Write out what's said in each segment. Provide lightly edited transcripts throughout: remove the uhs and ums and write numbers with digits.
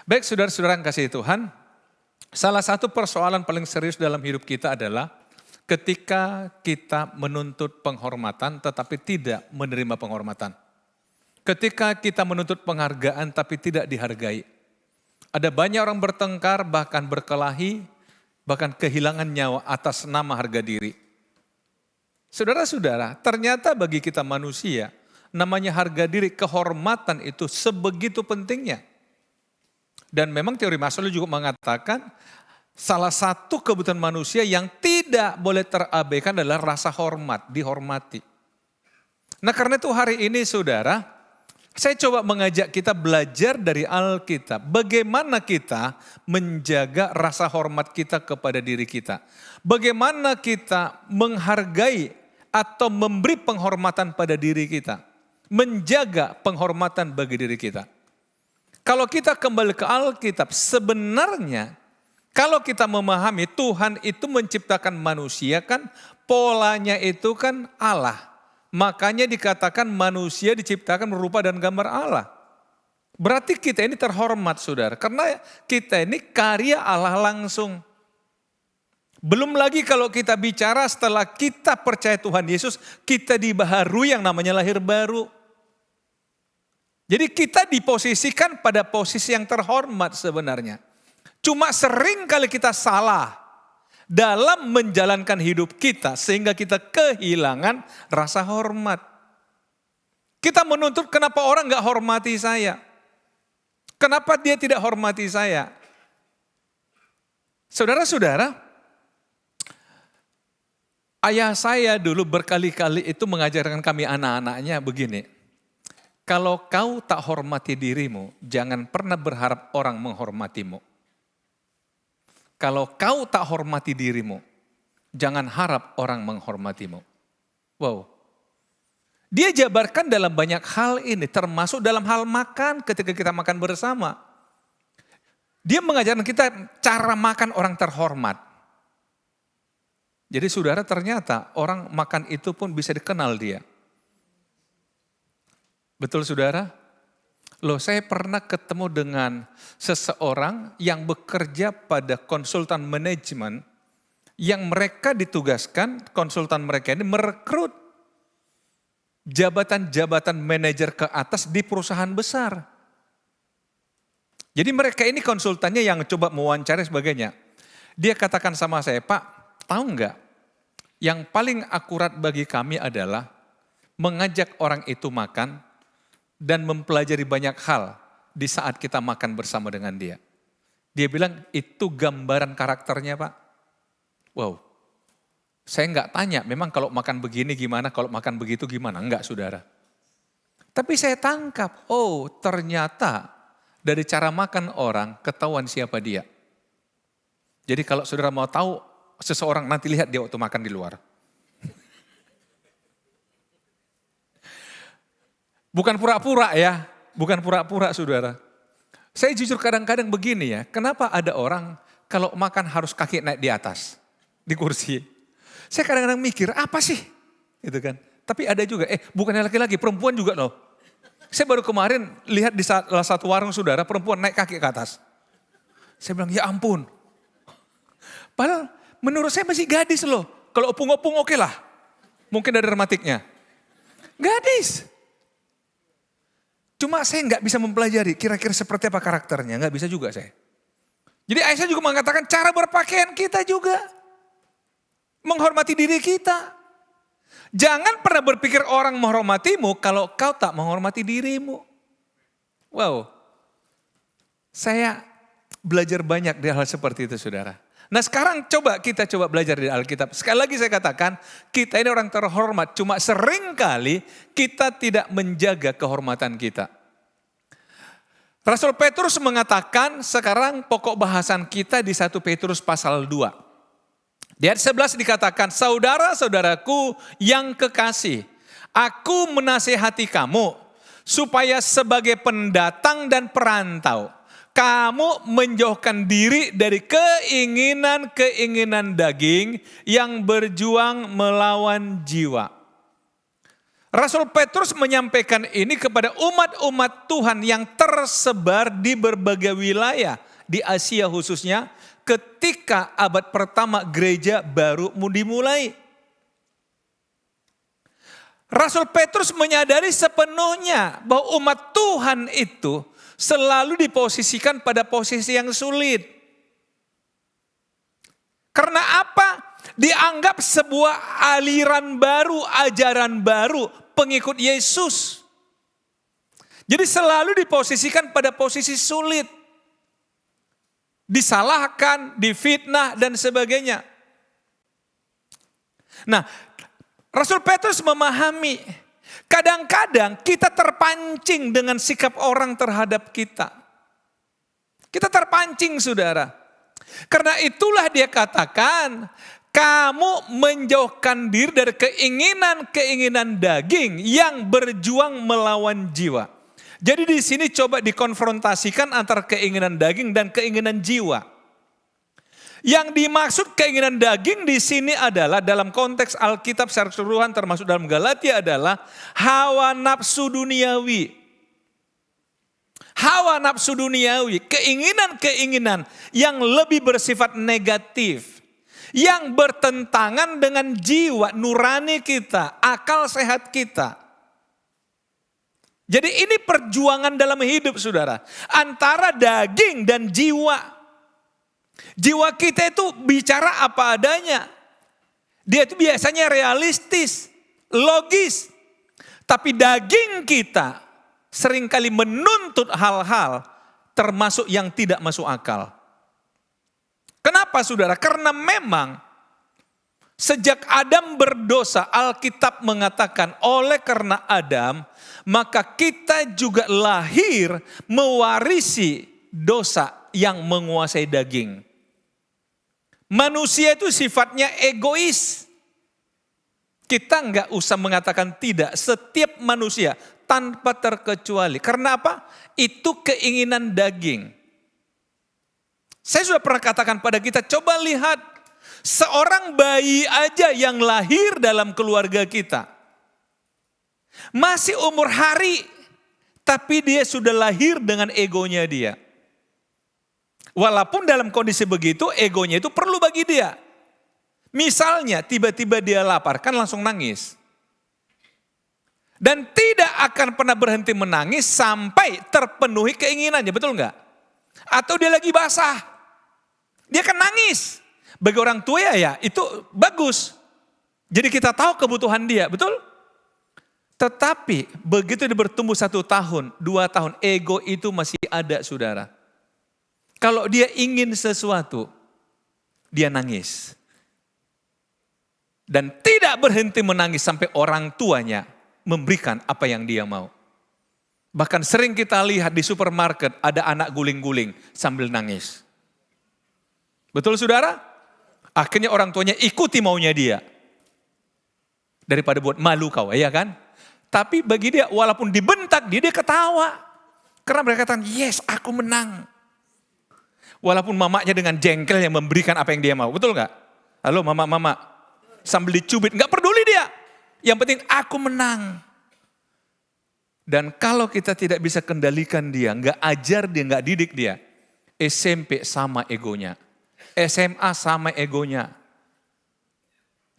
Baik saudara-saudara yang kasih Tuhan, salah satu persoalan paling serius dalam hidup kita adalah ketika kita menuntut penghormatan tetapi tidak menerima penghormatan. Ketika kita menuntut penghargaan tapi tidak dihargai. Ada banyak orang bertengkar, bahkan berkelahi, bahkan kehilangan nyawa atas nama harga diri. Saudara-saudara, ternyata bagi kita manusia, namanya harga diri, kehormatan itu sebegitu pentingnya. Dan memang teori Maslow juga mengatakan salah satu kebutuhan manusia yang tidak boleh terabaikan adalah rasa hormat, dihormati. Nah karena itu hari ini saudara, saya coba mengajak kita belajar dari Alkitab. Bagaimana kita menjaga rasa hormat kita kepada diri kita. Bagaimana kita menghargai atau memberi penghormatan pada diri kita. Menjaga penghormatan bagi diri kita. Kalau kita kembali ke Alkitab, sebenarnya kalau kita memahami Tuhan itu menciptakan manusia kan polanya itu kan Allah. Makanya dikatakan manusia diciptakan berupa dan gambar Allah. Berarti kita ini terhormat saudara. Karena kita ini karya Allah langsung. Belum lagi kalau kita bicara setelah kita percaya Tuhan Yesus, kita dibaharui yang namanya lahir baru. Jadi kita diposisikan pada posisi yang terhormat sebenarnya. Cuma sering kali kita salah dalam menjalankan hidup kita sehingga kita kehilangan rasa hormat. Kita menuntut kenapa orang gak hormati saya. Kenapa dia tidak hormati saya. Saudara-saudara, ayah saya dulu berkali-kali itu mengajarkan kami anak-anaknya begini. Kalau kau tak hormati dirimu, jangan pernah berharap orang menghormatimu. Kalau kau tak hormati dirimu, jangan harap orang menghormatimu. Wow. Dia jabarkan dalam banyak hal ini, termasuk dalam hal makan ketika kita makan bersama. Dia mengajarkan kita cara makan orang terhormat. Jadi saudara ternyata orang makan itu pun bisa dikenal dia. Betul saudara? Loh saya pernah ketemu dengan seseorang yang bekerja pada konsultan manajemen yang mereka ditugaskan, konsultan mereka ini merekrut jabatan-jabatan manajer ke atas di perusahaan besar. Jadi mereka ini konsultannya yang coba mewawancari sebagainya. Dia katakan sama saya, Pak, tahu nggak? Yang paling akurat bagi kami adalah mengajak orang itu makan dan mempelajari banyak hal di saat kita makan bersama dengan dia. Dia bilang itu gambaran karakternya Pak. Wow, saya nggak tanya memang kalau makan begini gimana, kalau makan begitu gimana. Enggak saudara. Tapi saya tangkap, oh ternyata dari cara makan orang ketahuan siapa dia. Jadi kalau saudara mau tahu seseorang nanti lihat dia waktu makan di luar. Bukan pura-pura ya, bukan pura-pura saudara. Saya jujur kadang-kadang begini ya, kenapa ada orang kalau makan harus kaki naik di atas, di kursi. Saya kadang-kadang mikir, apa sih? Gitu kan. Tapi ada juga, bukannya laki-laki, perempuan juga loh. Saya baru kemarin lihat di salah satu warung saudara, perempuan naik kaki ke atas. Saya bilang, ya ampun. Padahal menurut saya masih gadis loh. Kalau opung-opung oke lah. Mungkin ada rematiknya. Gadis. Cuma saya nggak bisa mempelajari kira-kira seperti apa karakternya, nggak bisa juga saya. Jadi Aisyah juga mengatakan cara berpakaian kita juga. Menghormati diri kita. Jangan pernah berpikir orang menghormatimu kalau kau tak menghormati dirimu. Wow. Saya belajar banyak dari hal seperti itu saudara. Nah sekarang kita coba belajar dari Alkitab. Sekali lagi saya katakan kita ini orang terhormat. Cuma seringkali kita tidak menjaga kehormatan kita. Rasul Petrus mengatakan sekarang pokok bahasan kita di 1 Petrus pasal 2. Di ayat 11 dikatakan saudara-saudaraku yang kekasih. Aku menasihati kamu supaya sebagai pendatang dan perantau. Kamu menjauhkan diri dari keinginan-keinginan daging yang berjuang melawan jiwa. Rasul Petrus menyampaikan ini kepada umat-umat Tuhan yang tersebar di berbagai wilayah. Di Asia khususnya, ketika abad pertama gereja baru dimulai. Rasul Petrus menyadari sepenuhnya bahwa umat Tuhan itu selalu diposisikan pada posisi yang sulit. Karena apa? Dianggap sebuah aliran baru, ajaran baru, pengikut Yesus. Jadi selalu diposisikan pada posisi sulit. Disalahkan, difitnah, dan sebagainya. Nah, Rasul Petrus memahami, kadang-kadang kita terpancing dengan sikap orang terhadap kita. Kita terpancing, saudara. Karena itulah dia katakan, kamu menjauhkan diri dari keinginan-keinginan daging yang berjuang melawan jiwa. Jadi di sini coba dikonfrontasikan antara keinginan daging dan keinginan jiwa. Yang dimaksud keinginan daging di sini adalah dalam konteks Alkitab secara keseluruhan termasuk dalam Galatia adalah hawa nafsu duniawi. Hawa nafsu duniawi, keinginan-keinginan yang lebih bersifat negatif. Yang bertentangan dengan jiwa nurani kita, akal sehat kita. Jadi ini perjuangan dalam hidup, saudara. Antara daging dan jiwa. Jiwa kita itu bicara apa adanya. Dia itu biasanya realistis, logis. Tapi daging kita seringkali menuntut hal-hal termasuk yang tidak masuk akal. Kenapa, saudara? Karena memang sejak Adam berdosa, Alkitab mengatakan oleh karena Adam, maka kita juga lahir mewarisi dosa yang menguasai daging. Manusia itu sifatnya egois. Kita nggak usah mengatakan tidak, setiap manusia tanpa terkecuali. Karena apa? Itu keinginan daging. Saya sudah pernah katakan pada kita, coba lihat seorang bayi aja yang lahir dalam keluarga kita. Masih umur hari, tapi dia sudah lahir dengan egonya dia. Walaupun dalam kondisi begitu, egonya itu perlu bagi dia. Misalnya tiba-tiba dia lapar, kan langsung nangis. Dan tidak akan pernah berhenti menangis sampai terpenuhi keinginannya, betul nggak? Atau dia lagi basah, dia akan nangis. Bagi orang tua ya itu bagus. Jadi kita tahu kebutuhan dia, betul? Tetapi begitu dia bertumbuh 1 tahun, 2 tahun, ego itu masih ada, saudara. Kalau dia ingin sesuatu, dia nangis. Dan tidak berhenti menangis sampai orang tuanya memberikan apa yang dia mau. Bahkan sering kita lihat di supermarket ada anak guling-guling sambil nangis. Betul, saudara? Akhirnya orang tuanya ikuti maunya dia. Daripada buat malu kau, ya kan? Tapi bagi dia walaupun dibentak dia ketawa. Karena mereka katakan, yes aku menang. Walaupun mamanya dengan jengkel yang memberikan apa yang dia mau. Betul gak? Halo mama. Sambil dicubit, gak peduli dia. Yang penting aku menang. Dan kalau kita tidak bisa kendalikan dia, gak ajar dia, gak didik dia. SMP sama egonya. SMA sama egonya.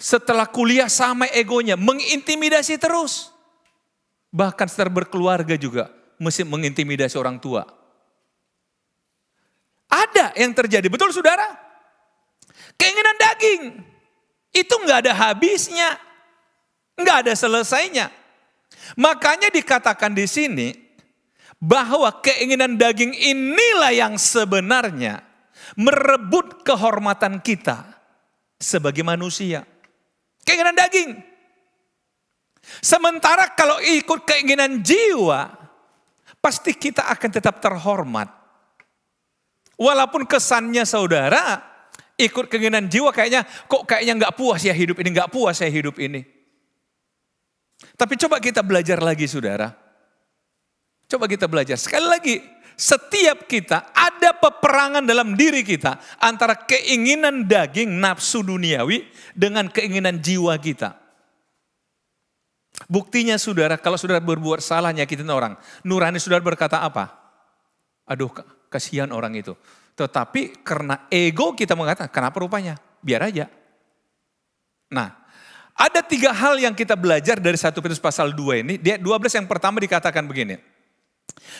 Setelah kuliah sama egonya, mengintimidasi terus. Bahkan setelah berkeluarga juga, mesti mengintimidasi orang tua. Ada yang terjadi, betul saudara? Keinginan daging, itu gak ada habisnya. Gak ada selesainya. Makanya dikatakan di sini, bahwa keinginan daging inilah yang sebenarnya merebut kehormatan kita sebagai manusia. Keinginan daging. Sementara kalau ikut keinginan jiwa, pasti kita akan tetap terhormat. Walaupun kesannya saudara, ikut keinginan jiwa kayaknya gak puas ya hidup ini, gak puas ya hidup ini. Tapi coba kita belajar lagi saudara. Coba kita belajar. Sekali lagi, setiap kita ada peperangan dalam diri kita antara keinginan daging nafsu duniawi dengan keinginan jiwa kita. Buktinya saudara, kalau saudara berbuat salah nyakitin orang, nurani saudara berkata apa? Aduh, kasihan orang itu. Tetapi karena ego kita mengatakan, kenapa rupanya? Biar aja. Nah, ada 3 hal yang kita belajar dari 1 Petrus pasal 2 ini. Dia 12 yang pertama dikatakan begini.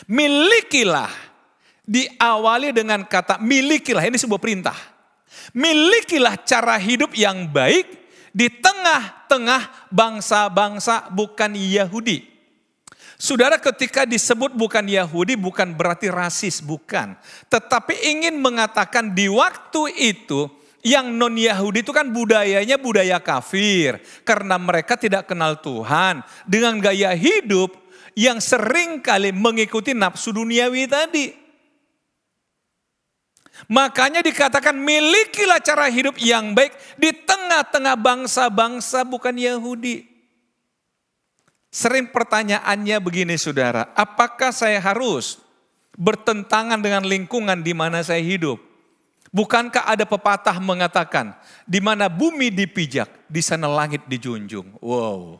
Milikilah, diawali dengan kata milikilah, ini sebuah perintah. Milikilah cara hidup yang baik di tengah-tengah bangsa-bangsa bukan Yahudi. Saudara, ketika disebut bukan Yahudi bukan berarti rasis, bukan. Tetapi ingin mengatakan di waktu itu yang non-Yahudi itu kan budayanya budaya kafir. Karena mereka tidak kenal Tuhan. Dengan gaya hidup yang sering kali mengikuti nafsu duniawi tadi. Makanya dikatakan milikilah cara hidup yang baik di tengah-tengah bangsa-bangsa bukan Yahudi. Sering pertanyaannya begini saudara, apakah saya harus bertentangan dengan lingkungan di mana saya hidup? Bukankah ada pepatah mengatakan, di mana bumi dipijak, di sana langit dijunjung. Wow.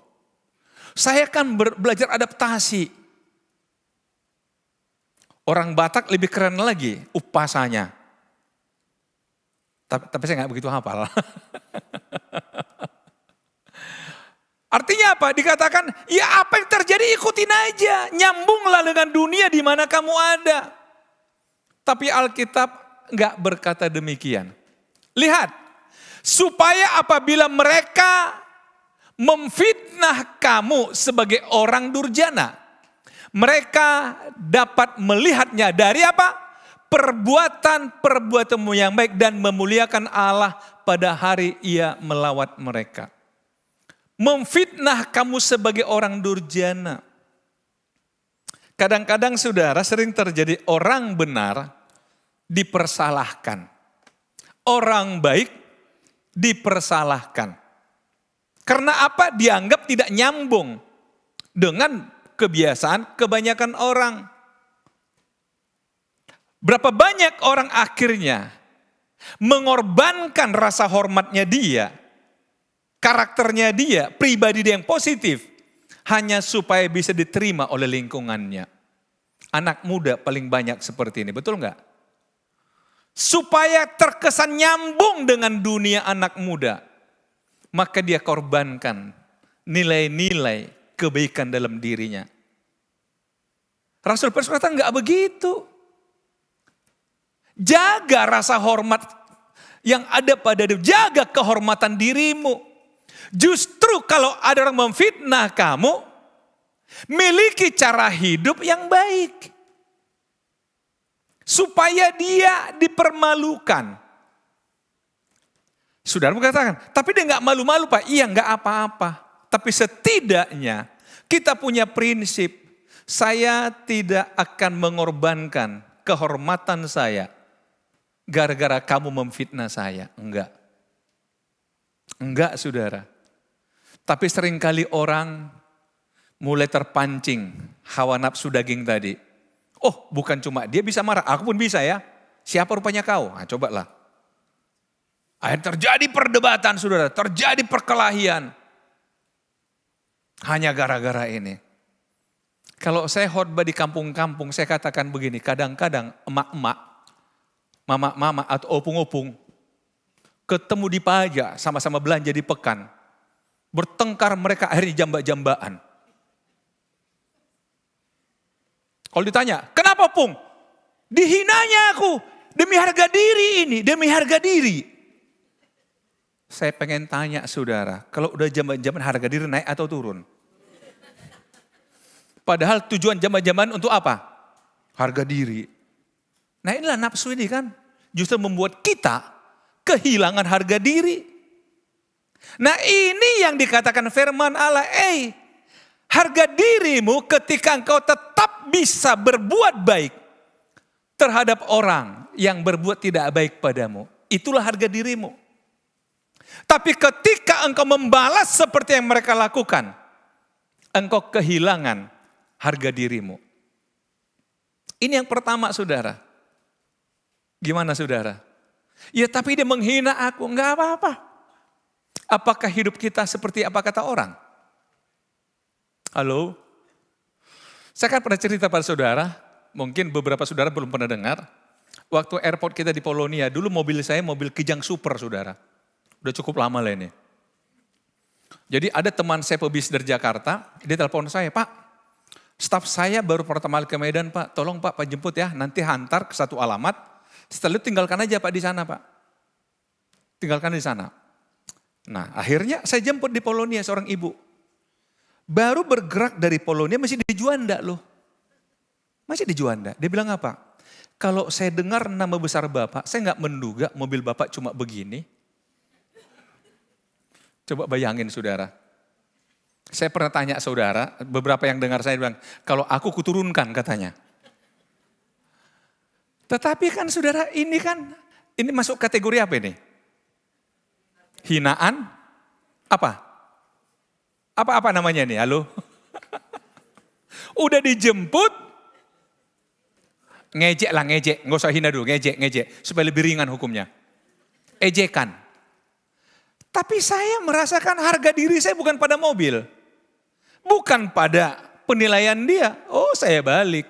Saya kan belajar adaptasi. Orang Batak lebih keren lagi upasanya. Tapi saya nggak begitu hafal. Artinya apa? Dikatakan, ya apa yang terjadi ikutin aja. Nyambunglah dengan dunia di mana kamu ada. Tapi Alkitab nggak berkata demikian. Lihat, supaya apabila mereka memfitnah kamu sebagai orang durjana, mereka dapat melihatnya dari apa? Perbuatan-perbuatanmu yang baik dan memuliakan Allah pada hari Ia melawat mereka. Memfitnah kamu sebagai orang durjana. Kadang-kadang saudara sering terjadi orang benar dipersalahkan. Orang baik dipersalahkan. Karena apa? Dianggap tidak nyambung dengan kebiasaan kebanyakan orang. Berapa banyak orang akhirnya mengorbankan rasa hormatnya dia, karakternya dia, pribadi dia yang positif, hanya supaya bisa diterima oleh lingkungannya. Anak muda paling banyak seperti ini, betul nggak? Supaya terkesan nyambung dengan dunia anak muda, maka dia korbankan nilai-nilai kebaikan dalam dirinya. Rasul Petrus kata nggak begitu. Jaga rasa hormat yang ada pada diri, jaga kehormatan dirimu. Justru kalau ada orang memfitnah kamu, miliki cara hidup yang baik. Supaya dia dipermalukan. Saudara mengatakan, tapi dia nggak malu-malu Pak. Iya nggak apa-apa. Tapi setidaknya kita punya prinsip. Saya tidak akan mengorbankan kehormatan saya. Gara-gara kamu memfitnah saya. Enggak. Enggak saudara. Tapi seringkali orang mulai terpancing hawa nafsu daging tadi. Oh bukan cuma dia bisa marah, aku pun bisa ya. Siapa rupanya kau? Nah, cobalah. Akhirnya terjadi perdebatan saudara, terjadi perkelahian. Hanya gara-gara ini. Kalau saya khotbah di kampung-kampung, saya katakan begini, kadang-kadang emak-emak, mama-mama atau opung-opung, ketemu di Paja, sama-sama belanja di Pekan. Bertengkar mereka akhirnya jamba-jambaan. Kalau ditanya, kenapa Pung? Dihinanya aku, demi harga diri ini, demi harga diri. Saya pengen tanya saudara, kalau udah jamba-jambaan harga diri naik atau turun? Padahal tujuan jamba-jambaan untuk apa? Harga diri. Nah inilah nafsu ini kan, justru membuat kita kehilangan harga diri. Nah ini yang dikatakan firman Allah, harga dirimu ketika engkau tetap bisa berbuat baik terhadap orang yang berbuat tidak baik padamu. Itulah harga dirimu. Tapi ketika engkau membalas seperti yang mereka lakukan, engkau kehilangan harga dirimu. Ini yang pertama saudara. Gimana saudara? Ya tapi dia menghina aku, enggak apa-apa. Apakah hidup kita seperti apa kata orang? Halo? Saya kan pernah cerita pada saudara, mungkin beberapa saudara belum pernah dengar. Waktu airport kita di Polonia, dulu mobil saya mobil Kijang Super saudara. Udah cukup lama lah ini. Jadi ada teman saya pebis dari Jakarta, dia telepon saya, Pak, staf saya baru pertama kali ke Medan Pak, tolong Pak jemput ya, nanti hantar ke satu alamat, setelah itu tinggalkan aja Pak di sana Pak. Tinggalkan di sana. Nah akhirnya saya jemput di Polonia seorang ibu. Baru bergerak dari Polonia masih di Juanda loh. Masih di Juanda. Dia bilang apa? Kalau saya dengar nama besar Bapak, saya nggak menduga mobil Bapak cuma begini. Coba bayangin saudara. Saya pernah tanya saudara, beberapa yang dengar saya bilang, kalau aku kuturunkan katanya. Tetapi kan saudara ini masuk kategori apa ini? Hinaan? Apa? Apa namanya nih, halo? Udah dijemput, ngejek, nggak usah hina dulu, ngejek, supaya lebih ringan hukumnya. Ejekan. Tapi saya merasakan harga diri saya bukan pada mobil. Bukan pada penilaian dia. Oh saya balik.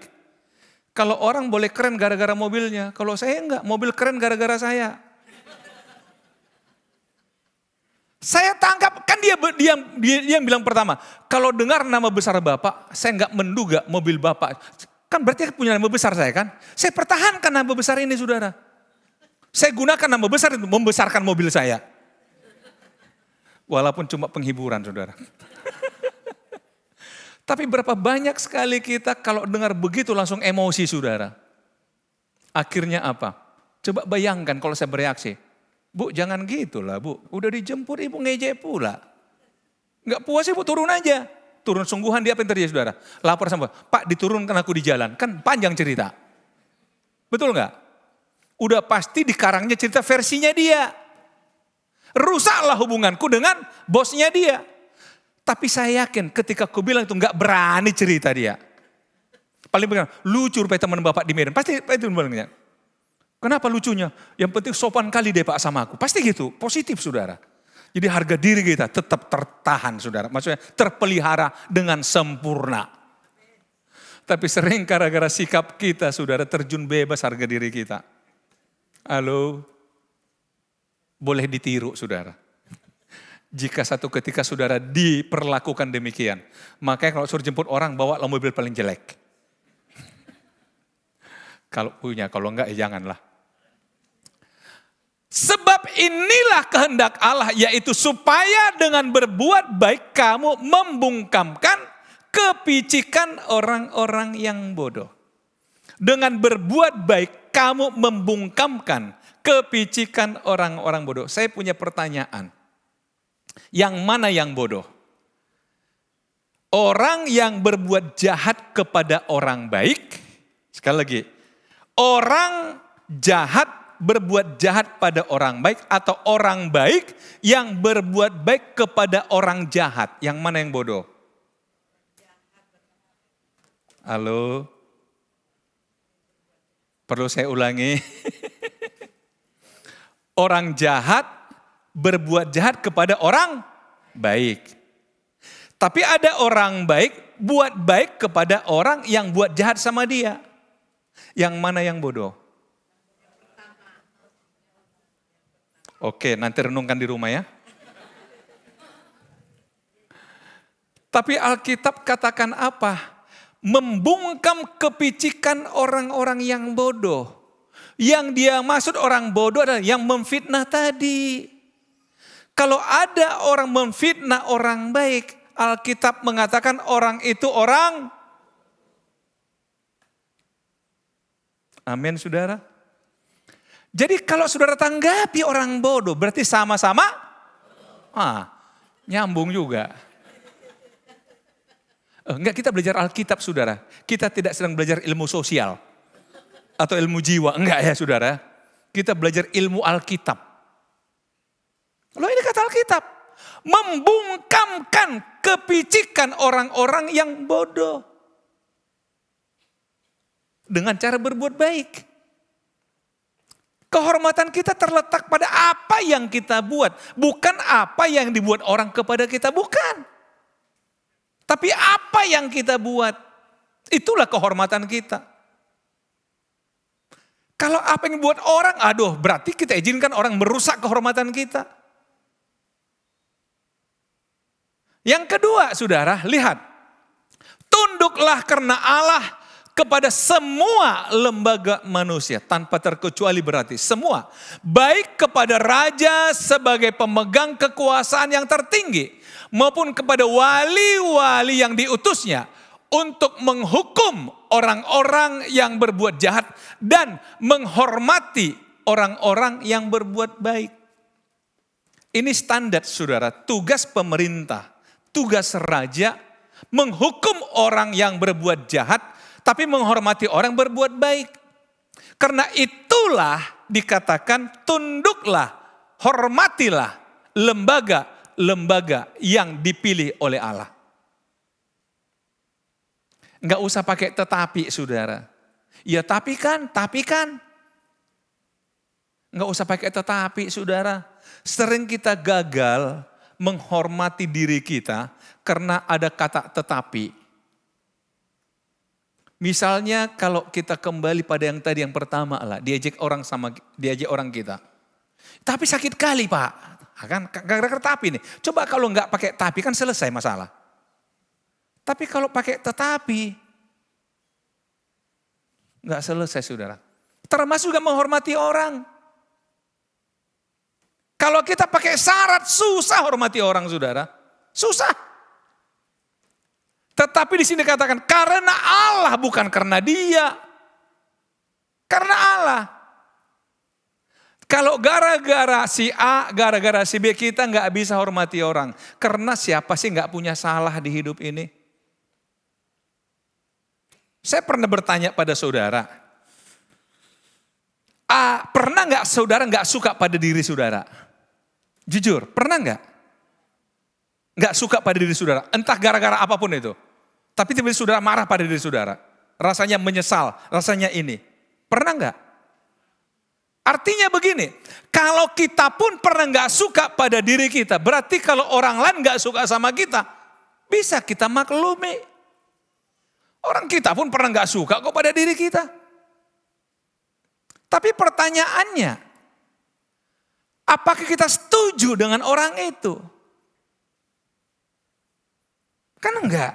Kalau orang boleh keren gara-gara mobilnya. Kalau saya enggak, mobil keren gara-gara saya. Saya tangkap, kan dia yang bilang pertama. Kalau dengar nama besar Bapak, saya enggak menduga mobil Bapak. Kan berarti punya nama besar saya kan. Saya pertahankan nama besar ini saudara. Saya gunakan nama besar itu membesarkan mobil saya. Walaupun cuma penghiburan saudara. Tapi berapa banyak sekali kita kalau dengar begitu langsung emosi saudara. Akhirnya apa? Coba bayangkan kalau saya bereaksi. Bu jangan gitulah bu, udah dijemput ibu ngejek pula. Enggak puas ibu turun aja. Turun sungguhan dia apa yang terjadi saudara. Lapor sama Pak diturunkan aku di jalan. Kan panjang cerita. Betul enggak? Udah pasti di karangnya cerita versinya dia. Rusaklah hubunganku dengan bosnya dia. Tapi saya yakin ketika aku bilang itu gak berani cerita dia. Paling benar, lucu rupanya teman Bapak di Medan. Pasti itu bilangnya. Kenapa lucunya? Yang penting sopan kali deh Pak sama aku. Pasti gitu, positif saudara. Jadi harga diri kita tetap tertahan saudara. Maksudnya terpelihara dengan sempurna. Tapi sering gara-gara sikap kita saudara terjun bebas harga diri kita. Halo? Boleh ditiru saudara. Jika satu ketika saudara diperlakukan demikian. Makanya kalau suruh jemput orang bawa mobil paling jelek. Kalau punya, kalau enggak ya janganlah. Sebab inilah kehendak Allah yaitu supaya dengan berbuat baik kamu membungkamkan kepicikan orang-orang yang bodoh. Dengan berbuat baik kamu membungkamkan kepicikan orang-orang bodoh. Saya punya pertanyaan. Yang mana yang bodoh? Orang yang berbuat jahat kepada orang baik. Sekali lagi. Orang jahat berbuat jahat pada orang baik. Atau orang baik yang berbuat baik kepada orang jahat. Yang mana yang bodoh? Halo? Perlu saya ulangi? Orang jahat berbuat jahat kepada orang baik. Tapi ada orang baik buat baik kepada orang yang buat jahat sama dia. Yang mana yang bodoh? Oke, nanti renungkan di rumah ya. Tapi Alkitab katakan apa? Membungkam kepicikan orang-orang yang bodoh. Yang dia maksud orang bodoh adalah yang memfitnah tadi. Kalau ada orang memfitnah orang baik, Alkitab mengatakan orang itu orang. Amin saudara. Jadi kalau saudara tanggapi orang bodoh berarti sama-sama nyambung juga. Enggak, kita belajar Alkitab saudara. Kita tidak sedang belajar ilmu sosial. Atau ilmu jiwa, enggak ya saudara. Kita belajar ilmu Alkitab. Loh ini kata Alkitab. Membungkamkan kepicikan orang-orang yang bodoh. Dengan cara berbuat baik. Kehormatan kita terletak pada apa yang kita buat. Bukan apa yang dibuat orang kepada kita, bukan. Tapi apa yang kita buat, itulah kehormatan kita. Kalau apa yang buat orang, aduh berarti kita izinkan orang merusak kehormatan kita. Yang kedua, saudara, lihat. Tunduklah karena Allah kepada semua lembaga manusia. Tanpa terkecuali berarti semua. Baik kepada raja sebagai pemegang kekuasaan yang tertinggi. Maupun kepada wali-wali yang diutusnya. Untuk menghukum orang-orang yang berbuat jahat. Dan menghormati orang-orang yang berbuat baik. Ini standar saudara, tugas pemerintah. Tugas raja menghukum orang yang berbuat jahat, tapi menghormati orang berbuat baik. Karena itulah dikatakan tunduklah, hormatilah lembaga-lembaga yang dipilih oleh Allah. Enggak usah pakai tetapi saudara. Ya tapi kan. Enggak usah pakai tetapi saudara. Sering kita gagal menghormati diri kita karena ada kata tetapi. Misalnya kalau kita kembali pada yang tadi yang pertama lah, diajak orang kita. Tapi sakit kali Pak, kan gara-gara tapi nih. Coba kalau nggak pakai tapi kan selesai masalah. Tapi kalau pakai tetapi, nggak selesai saudara. Termasuk juga menghormati orang. Kalau kita pakai syarat, susah hormati orang saudara. Susah. Tetapi di sini dikatakan karena Allah, bukan karena dia. Karena Allah. Kalau gara-gara si A, gara-gara si B, kita nggak bisa hormati orang. Karena siapa sih nggak punya salah di hidup ini? Saya pernah bertanya pada saudara. Pernah nggak saudara nggak suka pada diri saudara? Jujur, pernah nggak? Nggak suka pada diri saudara, entah gara-gara apapun itu. Tapi tiba-tiba saudara marah pada diri saudara. Rasanya menyesal, rasanya ini. Pernah nggak? Artinya begini, kalau kita pun pernah nggak suka pada diri kita, berarti kalau orang lain nggak suka sama kita, bisa kita maklumi. Orang kita pun pernah nggak suka kok pada diri kita. Tapi pertanyaannya, apakah kita setuju dengan orang itu? Kan enggak.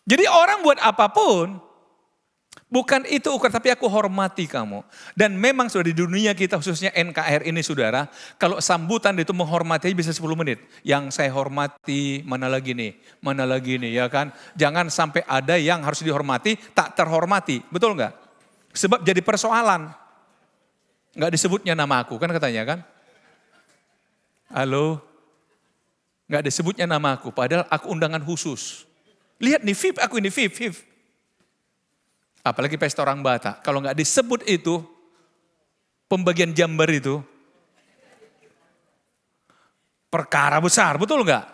Jadi orang buat apapun, bukan itu ukuran, tapi aku hormati kamu. Dan memang sudah di dunia kita khususnya NKR ini saudara, kalau sambutan itu menghormati bisa 10 menit. Yang saya hormati, mana lagi nih ya kan. Jangan sampai ada yang harus dihormati, tak terhormati, betul enggak? Sebab jadi persoalan. Enggak disebutnya nama aku kan katanya kan. Halo. Enggak disebutnya nama aku padahal aku undangan khusus. Lihat nih VIP aku ini VIP. Apalagi pesta orang Batak. Kalau enggak disebut itu pembagian jambar itu perkara besar, betul enggak?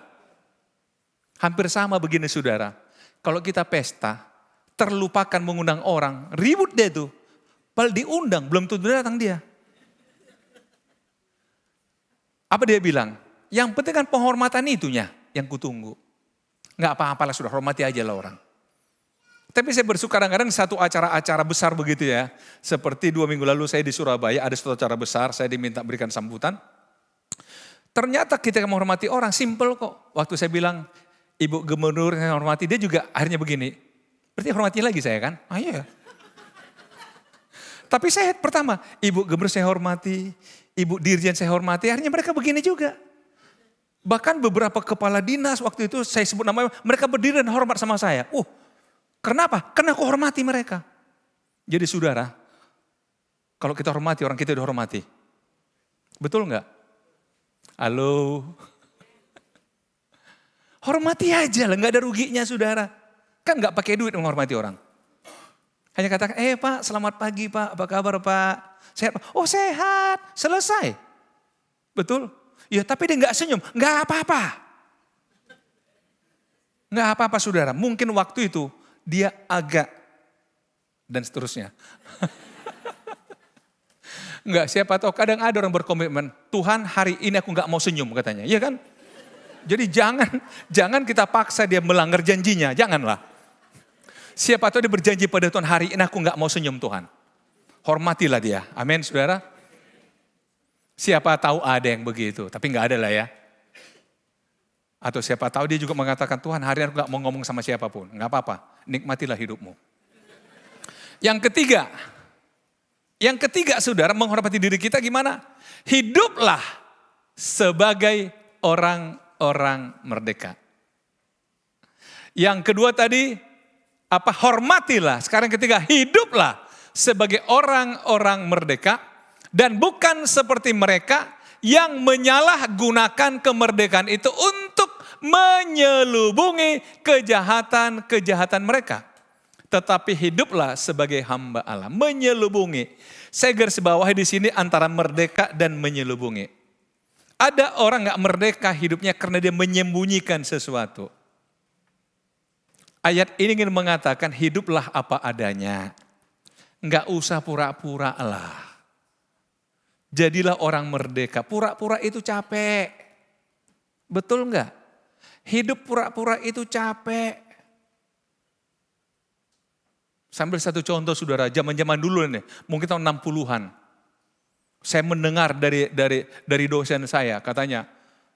Hampir sama begini saudara. Kalau kita pesta terlupakan mengundang orang, ribut deh tuh. Padahal diundang belum tentu datang dia. Apa dia bilang? Yang penting kan penghormatan itunya yang kutunggu. Enggak apa-apalah sudah, hormati aja lah orang. Tapi saya bersyukur kadang-kadang satu acara-acara besar begitu ya. Seperti 2 minggu lalu saya di Surabaya ada suatu acara besar, saya diminta berikan sambutan. Ternyata kita menghormati orang simple kok. Waktu saya bilang, Ibu Gubernur saya hormati, dia juga akhirnya begini. Berarti hormati lagi saya kan? Iya. Tapi saya pertama, Ibu Gubernur saya hormati, Ibu Dirjen saya hormati, akhirnya mereka begini juga. Bahkan beberapa kepala dinas waktu itu saya sebut namanya, mereka berdiri dan hormat sama saya. Kenapa? Karena aku hormati mereka. Jadi saudara, kalau kita hormati, orang kita dihormati. Betul enggak? Halo? Hormati aja lah, enggak ada ruginya saudara. Kan enggak pakai duit menghormati orang. Hanya katakan, Pak selamat pagi Pak, apa kabar Pak? Sehat Pak? Oh sehat, selesai. Betul? Ya tapi dia enggak senyum, enggak apa-apa. Enggak apa-apa saudara, mungkin waktu itu dia agak dan seterusnya. Enggak, siapa tahu kadang ada orang berkomitmen, Tuhan hari ini aku enggak mau senyum katanya, iya kan? Jadi jangan kita paksa dia melanggar janjinya, janganlah. Siapa tahu dia berjanji pada Tuhan, hari ini aku gak mau senyum Tuhan. Hormatilah dia, amin saudara. Siapa tahu ada yang begitu, tapi gak ada lah ya. Atau siapa tahu dia juga mengatakan, Tuhan hari ini aku gak mau ngomong sama siapapun. Gak apa-apa, nikmatilah hidupmu. Yang ketiga saudara, menghormati diri kita gimana? Hiduplah sebagai orang-orang merdeka. Yang kedua tadi, hormatilah. Sekarang ketiga, hiduplah sebagai orang-orang merdeka. Dan bukan seperti mereka yang menyalahgunakan kemerdekaan itu untuk menyelubungi kejahatan-kejahatan mereka. Tetapi hiduplah sebagai hamba Allah, menyelubungi. Saya garis bawahi di sini antara merdeka dan menyelubungi. Ada orang gak merdeka hidupnya karena dia menyembunyikan sesuatu. Ayat ini ingin mengatakan hiduplah apa adanya. Gak usah pura-pura lah. Jadilah orang merdeka. Pura-pura itu capek. Betul enggak? Hidup pura-pura itu capek. Sambil satu contoh saudara, zaman-zaman dulu nih, mungkin tahun 60-an. Saya mendengar dari dosen saya, katanya,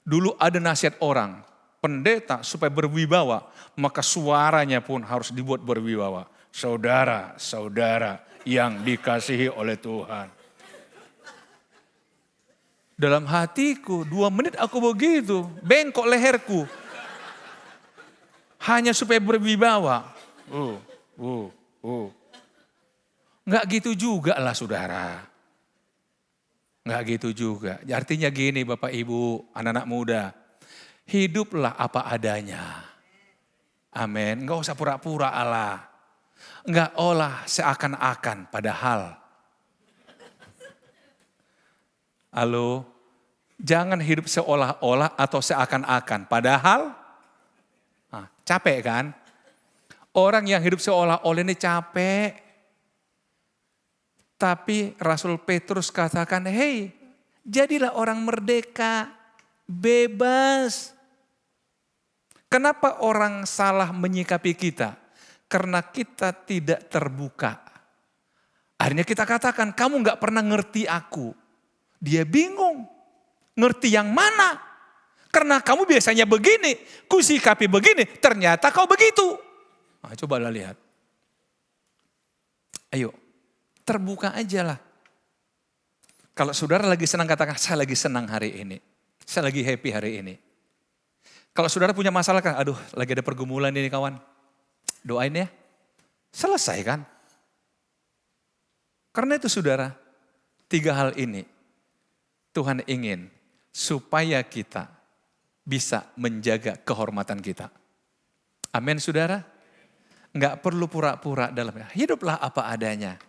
dulu ada nasihat orang, pendeta supaya berwibawa, maka suaranya pun harus dibuat berwibawa. Saudara-saudara yang dikasihi oleh Tuhan. Dalam hatiku, 2 menit aku begitu, bengkok leherku. Hanya supaya berwibawa. Nggak gitu juga lah saudara. Nggak gitu juga. Artinya gini Bapak Ibu, anak-anak muda. Hiduplah apa adanya. Amin. Nggak usah pura-pura Allah. Nggak olah seakan-akan padahal. Halo, jangan hidup seolah-olah atau seakan-akan. Padahal, capek kan? Orang yang hidup seolah-olah ini capek. Tapi Rasul Petrus katakan, hei, jadilah orang merdeka, bebas. Kenapa orang salah menyikapi kita? Karena kita tidak terbuka. Akhirnya kita katakan, kamu gak pernah ngerti aku. Dia bingung, ngerti yang mana? Karena kamu biasanya begini, kusikapi begini, ternyata kau begitu. Nah, cobalah lihat. Ayo, terbuka aja lah. Kalau saudara lagi senang, katakan, saya lagi senang hari ini. Saya lagi happy hari ini. Kalau saudara punya masalah, kan, aduh lagi ada pergumulan ini kawan. Doain ya, selesai kan? Karena itu saudara, 3 hal ini. Tuhan ingin supaya kita bisa menjaga kehormatan kita. Amin saudara. Enggak perlu pura-pura dalamnya. Hiduplah apa adanya.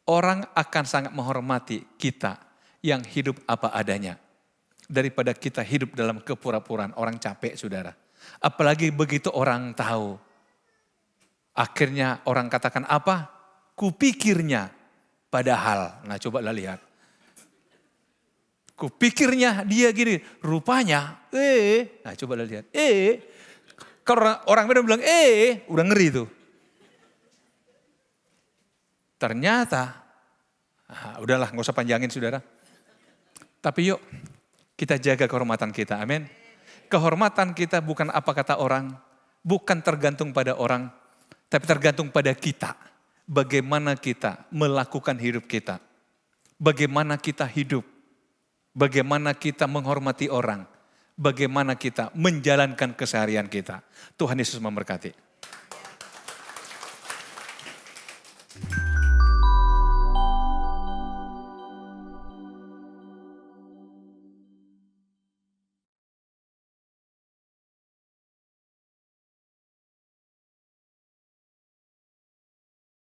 Orang akan sangat menghormati kita yang hidup apa adanya. Daripada kita hidup dalam kepura-puraan. Orang capek saudara. Apalagi begitu orang tahu. Akhirnya orang katakan apa? Kupikirnya padahal. Nah coba lihat. Kupikirnya dia gini, rupanya, nah coba lihat, kalau orang Medan bilang, udah ngeri tuh. Ternyata, udahlah gak usah panjangin saudara. Tapi yuk, kita jaga kehormatan kita, amin. Kehormatan kita bukan apa kata orang, bukan tergantung pada orang, tapi tergantung pada kita. Bagaimana kita melakukan hidup kita, bagaimana kita hidup. Bagaimana kita menghormati orang. Bagaimana kita menjalankan keseharian kita. Tuhan Yesus memberkati.